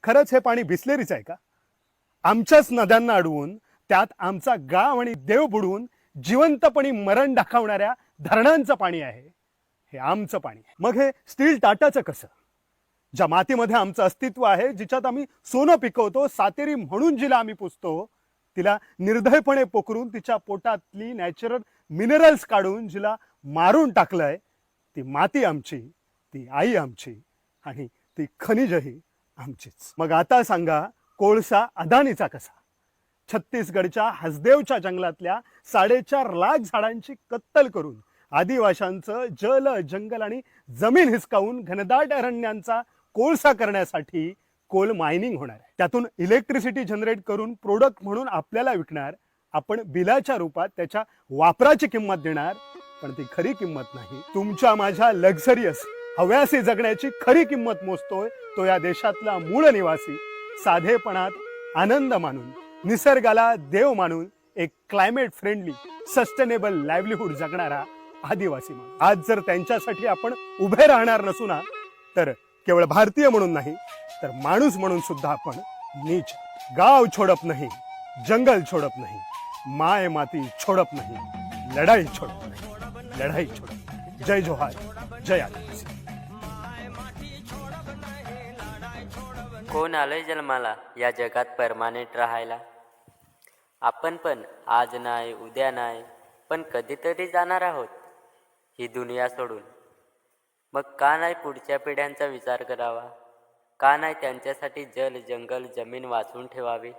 खरंच हे पाणी बिसलेरीच आहे का? आमच्याच नद्यांना अडवून त्यात आमचा गाव आणि देव बुडवून जिवंतपणी मरण दाखवणाऱ्या धरणांचं पाणी आहे हे आमचं पाणी. मग हे स्टील टाटाचं कसं? ज्या मातीमध्ये आमचं अस्तित्व आहे, जिच्यात आम्ही सोनं पिकवतो, सातेरी म्हणून जिला आम्ही पुजतो, तिला निर्दयपणे पोखरून तिच्या पोटातली नॅचरल मिनरल्स काढून जिला मारून टाकलंय, ती माती आमची, ती आई आमची आणि ती खनिजही आमचीच. मग आता सांगा, कोळसा अदानीचा कसा? छत्तीसगडच्या हसदेवच्या जंगलातल्या 4.5 लाख झाडांची कत्तल करून आदिवाशांचं जल, जंगल आणि जमीन हिसकावून घनदाट अरण्यांचा कोळसा करण्यासाठी कोल मायनिंग होणार आहे. त्यातून इलेक्ट्रिसिटी जनरेट करून प्रोडक्ट म्हणून आपल्याला विकणार. आपण बिलाच्या रूपात त्याच्या वापराची किंमत देणार, पण ती खरी किंमत नाही. तुमच्या माझ्या लक्झरियस हव्यासी जगण्याची खरी किंमत मोजतोय तो या देशातला मूळ निवासी, साधेपणात आनंद मानून, निसर्गाला देव मानून एक क्लायमेट फ्रेंडली सस्टेनेबल लाईव्हलीहूड जगणारा आदिवासी माणूस. आज जर त्यांच्यासाठी आपण उभे राहणार नसू ना, तर केवळ भारतीय म्हणून नाही, तर माणूस म्हणून सुद्धा आपण नीच. गाव छोडप नाही, जंगल छोडप नाही, माय माती छोडप नाही, लढाई छोडप नाही, लढाई छोडप नाही. जय जोहार, जय आदिवासी. कोण आलंय जन्माला या जगात परमानेंट राहायला? आपण पण आज नाही, उद्या नाही, पण कधीतरी जाणार आहोत ही दुनिया सोडून. मग का नाही पुढच्या पिढ्यांचा विचार करावा? का नाही त्यांच्यासाठी जल, जंगल, जमीन वाचवून ठेवावी?